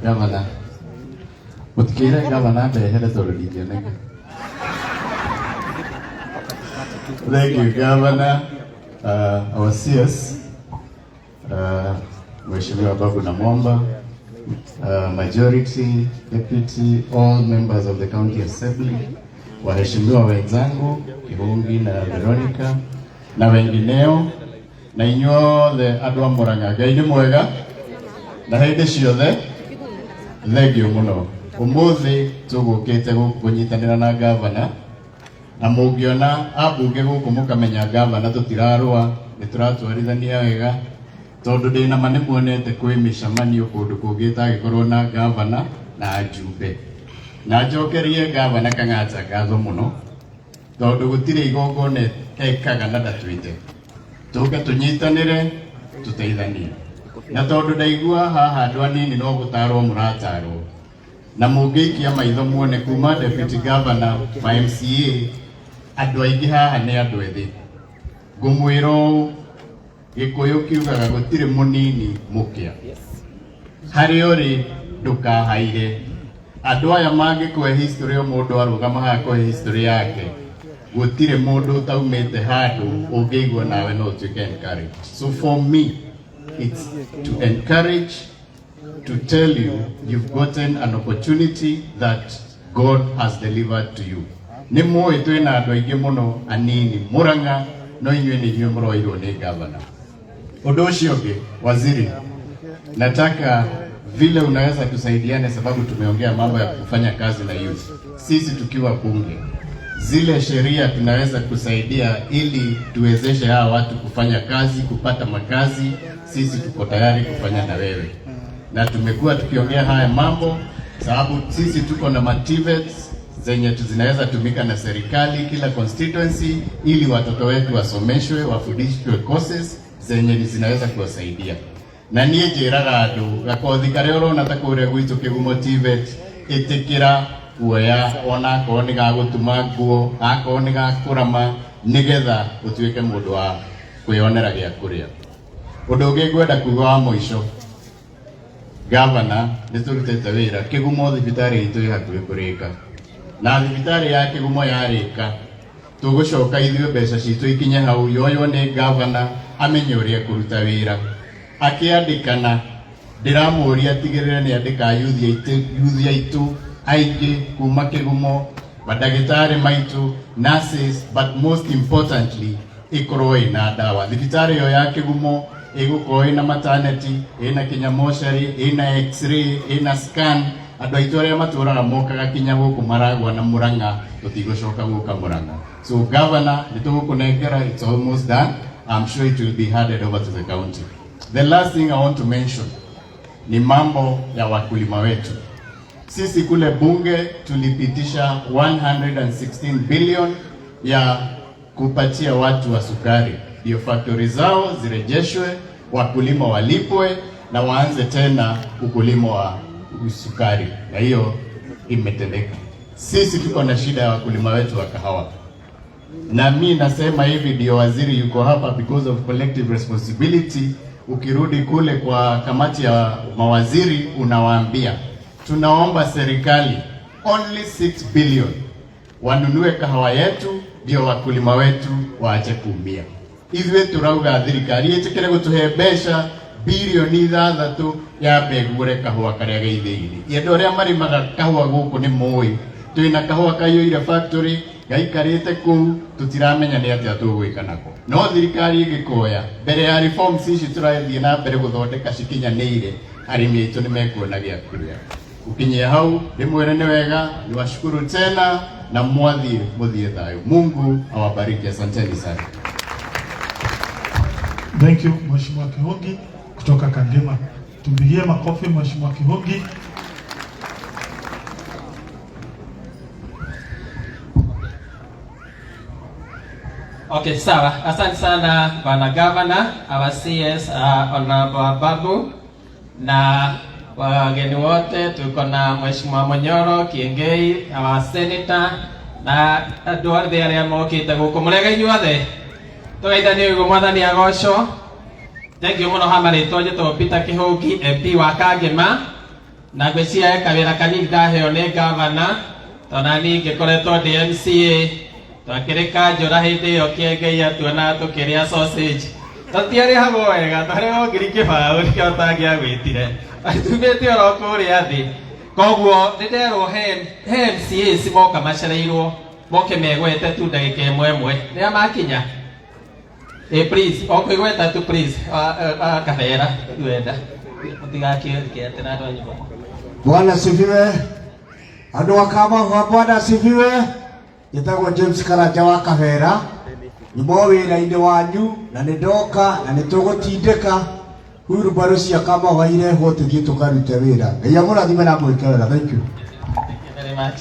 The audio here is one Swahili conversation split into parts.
Governor. Mutkira Governor the head of the religion. Thank you, Governor. Our CS, Mheshimiwa Babu Namwamba, majority, deputy, all members of the county assembly, waheshimiwa wenzangu Kihungi na Veronica na wengineo, na inyuothe andu a Murang'a, Ngai ni mwega na hindi ciothe. Thengio muno. Umuthi tugukite kunyitanira na governor, na mungiona abunge guku mukamenya governor tutirarua, nituratwarithania wega tondu ndina mane muonete kwi micamanio kundu kungita agikorwo na governor na ajumbe. Na njokerie governor Kang'ata ngatho muno tondu gutire igongona ekaga na ndatwite. Tuke tunyitanire tuteithanie. Na tondu ndaigua haha andu anini no gutarwo muratarwo. Na mungiikia maitho muone kuma deputy governor ma MCA andu aingi haha ni andu ethi. Ngumwiro Gikuyu kiugaga gutire munini mukia. Hari uri ndukahaire. Andu aya mangikwe history o mundu arugama hakwe history yake. Gutire mundu taumete handu ungigwa nawe no tuke encourage. So for me, it's to encourage, to tell you you've gotten an opportunity that God has delivered to you. Ni moyo twina andu aingi muno anini Murang'a no inywe ni inywe muroirwo ni governor. Undu ucio ungi, waziri, nataka vile unaweza tusaidiane, sababu tumeongea mambo ya kufanya kazi na youth. Sisi tukiwa bunge, zile sheria tunaweza kusaidia ili tuwezeshe hawa watu kufanya kazi, kupata makazi. Sisi tuko tayari kufanya na wewe, na tumekuwa tukiongea haya mambo sababu sisi tuko na motivates zenye zinaweza tumika na serikali kila constituency, ili watoto wetu wasomeshwe, wafundishwe courses zenye zinaweza kuwasaidia. Na niye njiraga andu gakothi karia urona ta kuria gwitu kigumotivate itikira kuoya ona ko ni gagutuma nguo ako ni gakurama nigetha utuike mundu wa kwionera gia kuria. Undu ungi ngwenda kuga wa muico, governor niturutete wira kigumo thibitari itu ihakuhi kurika, na thibitari ya kigumo yarika tugucoka ithuĩ mbeca citu ikinye hau yoyo ni governor amenye uria kuruta wira. Akiandikana ndiramuria tigirire ni andika youth yaitu aingi kuma kigumo, madagitari maitu, nurses, but most importantly ikorwo ina dawa. Thibitari yo ya kigumo igukorwo ina maternity, ina kinyamoshari, ina x-ray, ina scan. Andu aitu aria maturaga mokaga kinya guku maragwa na Murang'a tutigocoka guka Murang'a. So governor, nitugukunengera, it's almost done. I'm sure it will be handed over to the county. The last thing I want to mention ni mambo ya wakulima wetu. Sisi kule bunge tulipitisha 116 billion ya kupatia watu wa sukari. Hiyo factory zao zirejeshwe, wakulima walipwe na waanze tena ukulima wa sukari. Na hiyo imetendeka. Sisi tuko na shida ya wakulima wetu wa kahawa. Na mimi nasema hivi ndio waziri yuko hapa because of collective responsibility. Ukirudi kule kwa kamati ya mawaziri unawaambia tunaomba serikali only 6 billion wanunue kahawa yetu ndio wakulima wetu waache kuumia. Hivyo turauga thirikari itikire gutuhe mbeca bilioni 6 ya begure kahua karia geithiri. Yendu aria marimaga kahua guku ni moi. Twina kahua kaiyire factory gaikarite ku tutiramenya ni atia tugwika nako. No thirikari igikoya mbere ya reforms ici turathie na mbere guthondeka cikinyanire arimi aitu ni mekuona gia kuria. Ukinyia hau ndimwire ni wega, niwashukuru tena na muthie thayo. Mungu awabariki, asanteni sana. Thank you Mheshimiwa Kihungi kutoka Kangema. Tumpigie makofi Mheshimiwa Kihungi. Okay, sawa. Asante sana Bwana Governor, our CS Honorable Babu na wageni wote. Tuko na Mheshimiwa Monyoro Kiengei, our Senator, na andu othe aria mokite guku murega inyuothe tugeithanie uguo mwathani agoco. Thank you muno hamari twaje to Peter Kihungi MP wa Kangema na gwĩciria kawĩra kanini ndaheo nĩ gavana tona ningĩ koretwo ndĩ MCA twakĩrĩka njũra hĩndĩ ĩyo kĩengei atuona tũkĩrĩa sausage tũtiarĩhagwo wega twarĩo ngiri kĩbaũ nĩkĩo tangĩagwĩtire tumĩte oro kũrĩa thĩ koguo nĩnderwo he MCAs moka macereirwo moke megwete tu ndagĩka ĩmwe ĩmwe nĩrĩa makinya please okwĩgweta tu please kabera wenda mũtigakĩũrike atĩ na andũ a nyũmba. Bwana sifiwe. Andũ a Kahua Bwana sifiwe. Njĩtagwo James Karanja wa Kabera. Nyuma wĩra-inĩ wanyu na nĩndoka na nĩtũgũtindĩka hurumbarũ cia Kahua irehwo tũthiĩ tũkarute wĩra. Ngai amũrathime na mwĩke wega. Thank you. Very much.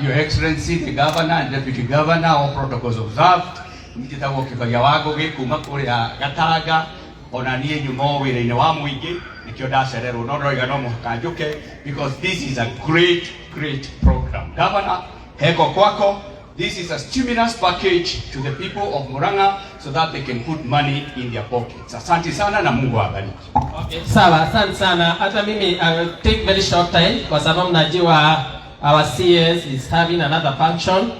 Your Excellency, the Governor and Deputy Governor, all protocols observed. Njĩtagwo Kĩbagia wa Ngũgĩ kuma kũrĩa Gatanga. Ona niĩ nyuma wĩra-inĩ wa mũingĩ nĩkĩo ndacererwo no ndoiga no mũhaka njũke because this is a great program. Governor, heko kwako. This is a stimulus package to the people of Murang'A so that they can put money in their pockets. Asante sana na Mungu awabariki. Okay, sawa, asante sana. Hata mimi I will take very short time kwa sababu najua our CS is having another function.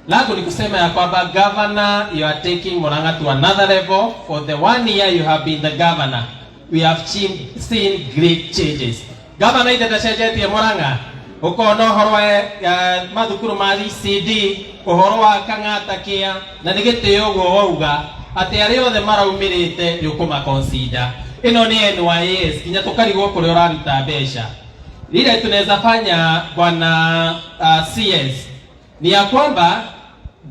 Langu ni kusema ya kwamba Governor, you are taking Murang'A to another level. For the 1 year you have been the governor, we have seen great changes. Governor itacenjetie Murang'A ukono horo ya mathukuru ma ECD uhoro wa kang'atakia na nigitio gwo wauga ati ari othe maraumirite yukuma consider ino ni NYS kinya tukarigwo kuri uraruta mbeca ile tunaweza fanya bwana CS ni ya kwamba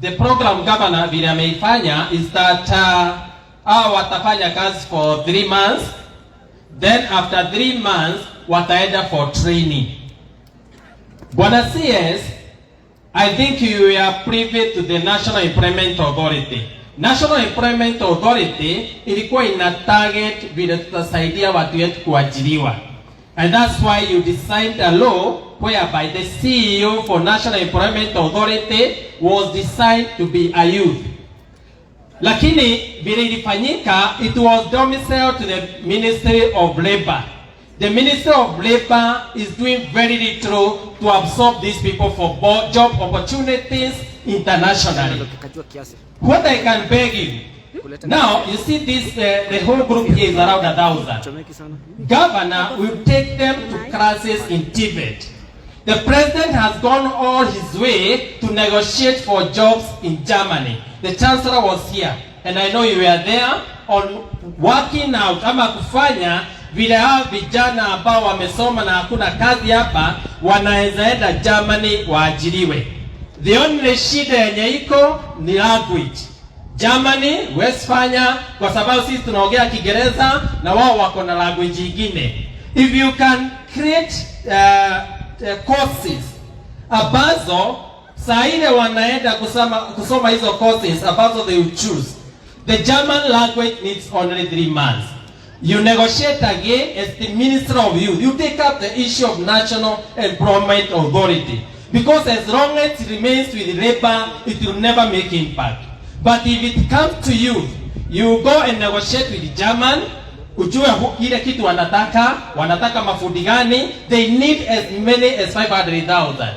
the program governor vile ameifanya is that watafanya kazi for 3 months, then after 3 months wataenda for training. Bwana CS, I think you are privy to the National Employment Authority. National Employment Authority ilikuwa ina target vile tutasaidia watu wetu kuajiriwa. And that's why you designed a law whereby the CEO for National Employment Authority was designed to be a youth. Lakini vile ilifanyika, it was domiciled to the Ministry of Labor. The Ministry of Labor is doing very little to absorb these people for job opportunities internationally. What I can beg you, now you see this, the whole group here is around 1,000. Governor will take them to classes in Tibet. The president has gone all his way to negotiate for jobs in Germany. The chancellor was here, and I know you were there on working out ama kufanya vile hao vijana ambao wamesoma na hakuna kazi hapa wanaweza enda Germany waajiriwe. The only shida yenye iko ni language. Germany Westfanya kwa sababu sisi tunaongea Kiingereza na wao wako na language nyingine. If you can create courses ambazo saa ile wanaenda kusoma hizo courses ambazo they will choose. The German language needs only 3 months. You negotiate again as the Minister of Youth. You take up the issue of National Employment Authority. Because as long as it remains with labor, it will never make impact. But if it comes to youth, you go and negotiate with German, ujue ile kitu wanataka mafundi gani, they need as many as 500,000.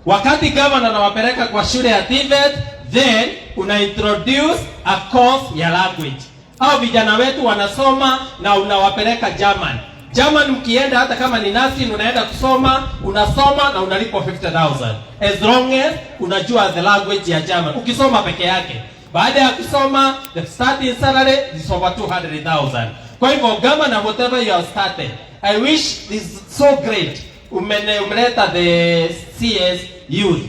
Wakati governor anawapeleka kwa shule ya Tibet, then una introduce a course ya language. Hao vijana wetu wanasoma na unawapeleka German. German mkienda hata kama ni nasi unaenda kusoma, unasoma na unalipwa 50,000. As long as unajua the language ya German. Ukisoma peke yake. Baada ya kusoma, the starting salary is over 200,000. Kwa hivyo governor, whatever you have started, I wish this is so great. Umeleta the CS youth.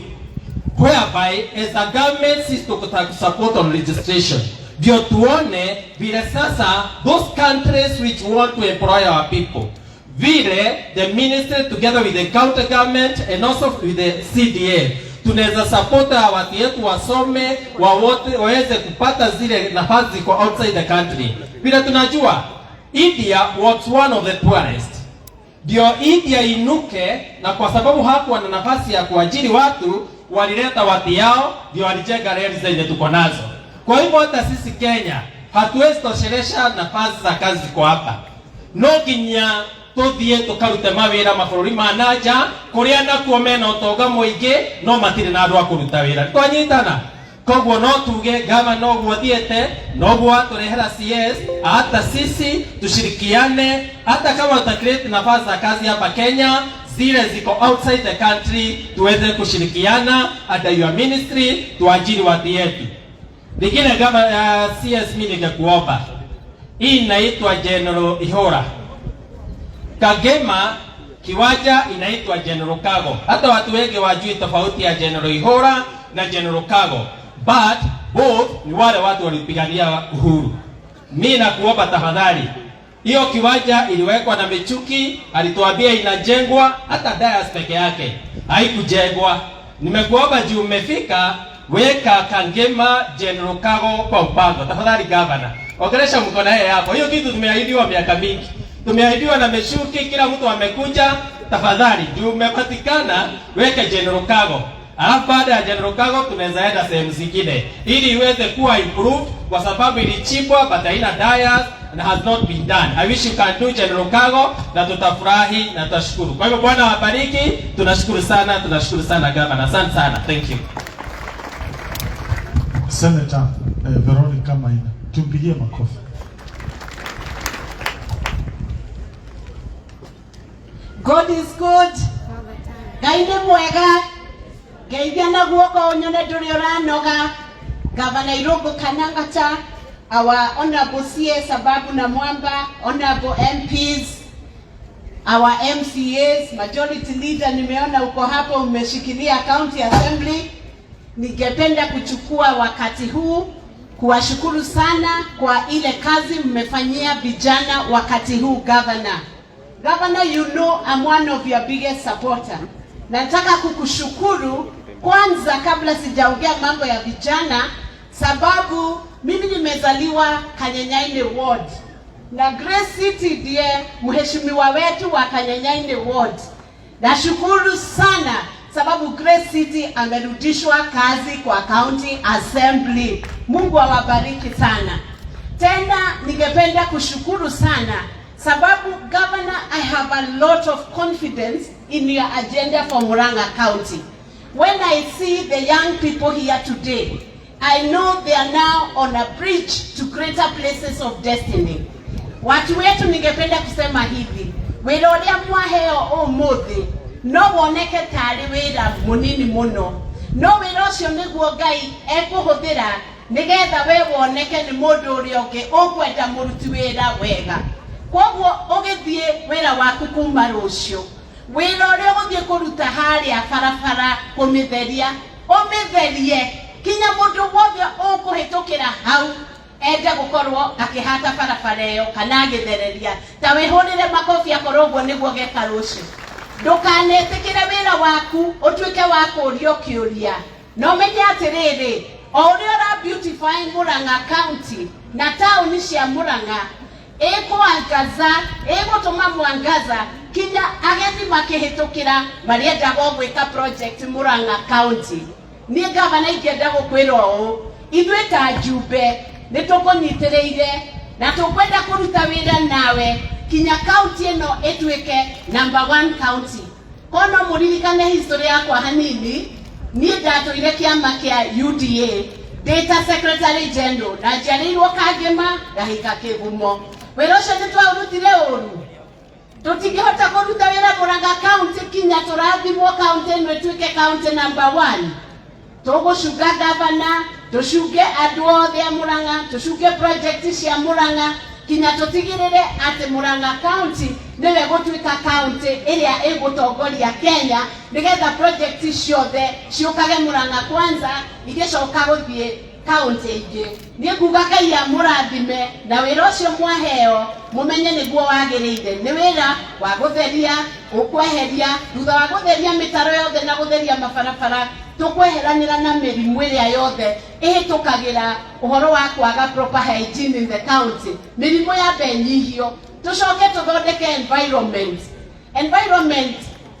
Whereby as a government system support on registration. Ndio tuone vile sasa those countries which want to employ our people, vile the ministry together with the county government and also with the CDA tunaweza support watu wetu wasome waweze kupata zile nafasi kwa outside the country. Vile tunajua India was one of the poorest. Ndio India inuke, na kwa sababu hakuwa na nafasi ya kuajiri watu, walileta watu yao ndio walijenga reli zenye tuko nazo. Kwa hivyo hata sisi Kenya hatuwezi toshelesha nafasi za kazi kwa hapa. no nginya tuthie tukarute mawira mabũrũri ma nanja kuria nakuo mena ũtonga mũingĩ no matirĩ na andũ a kũruta wĩra. Twanyitana koguo no tuge gavana ũguo thiete noguo aturehera CS hata sisi tushirikiane, hata kama uta create nafasi za kazi hapa Kenya zile ziko outside the country tuweze kushirikiana hata your ministry tuajiri watu yetu. Lingine kama CS mimi ningekuomba, hii inaitwa General Ihora Kagema, kiwanja inaitwa General Kago. Hata watu wengi wajui tofauti ya General Ihora na General Kago, but both ni wale watu walipigania uhuru. Mimi nakuomba tafadhali, hiyo kiwanja iliwekwa na Michuki, alituambia inajengwa, hata Dias peke yake haikujengwa. Nimekuomba juu umefika, weka Kangema General Kago kwa mpango. Tafadhali governor, ongelesha mkono yeye hapo. Hiyo kitu tumeahidiwa miaka mingi. Tumeahidiwa na Michuki, kila mtu amekuja. Tafadhali juu umepatikana, weka General Kago. Alafu baada ya General Kago tunaweza enda sehemu zingine ili iweze kuwa improved, kwa sababu ilichimbwa but haina Dias and has not been done. I wish you can do General Kago na tutafurahi na tutashukuru. Kwa hivyo Bwana wabariki, tunashukuru sana governor. Asante sana. Thank you. Senator Veronica Maina, tumpigie makofi. God is good. Gainde mwega. Gainde na guoko onyone duri oranoga. Gavana Irogo Kanangata, our honorable CS Sababu na Mwamba, honorable MPs, our MCAs, majority leader, nimeona uko hapo umeshikilia county assembly. Ningependa kuchukua wakati huu kuwashukuru sana kwa ile kazi mmefanyia vijana wakati huu governor. Governor, you know I'm one of your biggest supporter. Nataka kukushukuru kwanza kabla sijaongea mambo ya vijana, sababu mimi nimezaliwa Kanyanyaine Ward. Na Grace City ndiye mheshimiwa wetu wa Kanyanyaine Ward. Nashukuru sana sababu Grace City amerudishwa kazi kwa County Assembly. Mungu awabariki sana. Tena ningependa kushukuru sana sababu Governor, I have a lot of confidence in your agenda for Murang'A County. When I see the young people here today, I know they are now on a bridge to greater places of destiny. Watu wetu ningependa kusema hivi, wĩra ũrĩa mwaheo ũmũthĩ no woneke tarĩ wĩra mũnini mũno, no wĩra ũcio nĩguo Ngai ekũhũthĩra nĩgetha we woneke nĩ mũndũ ũrĩa ũngĩ ũkwenda mũruti wĩra wega. Koguo ũgĩthiĩ wĩra waku kuma rũciũ, wĩra ũrĩa ũgũthiĩ kũruta harĩa barabara kũmĩtheria, ũmĩtherie kinya mũndũ wothe ũkũhĩtũkĩra hau ende gũkorwo akĩhata barabara ĩyo kana agĩthereria. Ta wĩhũrĩre makobi akorwo ũguo nĩguo geka rũciũ. Ndũkanetĩkĩre wĩra waku ũtuĩke wa kũũrio kĩũria. No menye atĩrĩrĩ, o ũrĩa ũra beautify Murang'A County na taũni cia Murang'A ĩkũangaza, ĩgũtũma mwangaza kinya ageni makĩhĩtũkĩra marĩendaga gwĩka project Murang'A County. Niĩ gavana ingĩenda gũkwĩra ũũ, ithuĩ ta njumbe nĩtũkũnyitĩrĩire na tũkwenda kũruta wĩra nawe kinya county ĩno ĩtuĩke number 1 county. Kono mũririkane history yakwa hanini, niĩ ndatũire kĩama kĩa UDA Data Secretary General na njarĩirwo Kangema ngahika Kĩgumo. Wĩra ũcio nĩtwaũrutire ũru, tũtingĩhota kũruta wĩra Murang'A County kinya tũrathimwo county ĩno ĩtuĩke county number 1. Tũgũcunga governor, tũcunge andũ othe a Murang'A, tũcunge project cia Murang'A kinya tũtigĩrĩre atĩ Murang'A County nĩwe gũtuĩka county ĩrĩa ĩgũtongoria Kenya, nĩgetha project ciothe ciũkage Murang'A kwanza igĩcoka gũthiĩ county ingĩ. Niĩ nguga Ngai amũrathime na wĩra ũcio mwaheo mũmenye nĩguo wagĩrĩire. Nĩ wĩra wa gũtheria, ũkweheria, thutha wa gũtheria mĩtaro yothe na gũtheria mabarabara, tũkweheranĩra na mĩrimũ ĩrĩa yothe ĩhĩtũkagĩra ũhoro wa kwaga proper hygiene in the county. Mĩrimũ yambe ĩnyihio, tũcoke tũthondeke environment.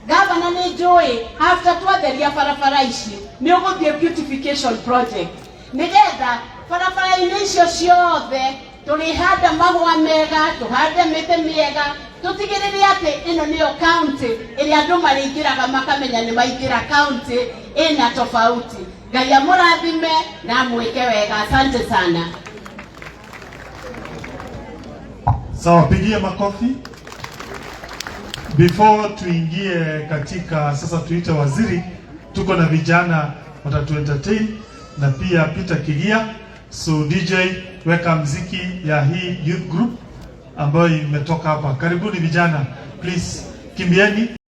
Governor nĩ njũĩ after twatheria barabara ici nĩ ũgũthiĩ beautification project, nĩgetha barabara-inĩ icio ciothe tulihanda mahua mega, tuhande mite miega, tutigirire ati ino niyo county iri andu maringiraga makamenya ni maingira county ina tofauti. Ngai amurathime na mwike wega. Asante sana. Sawa, pigie makofi. Before tuingie katika sasa tuite waziri, tuko na vijana watatu entertain na pia Peter Kigia. So DJ, weka mziki ya hii youth group ambayo imetoka hapa. Karibuni vijana, please kimbieni.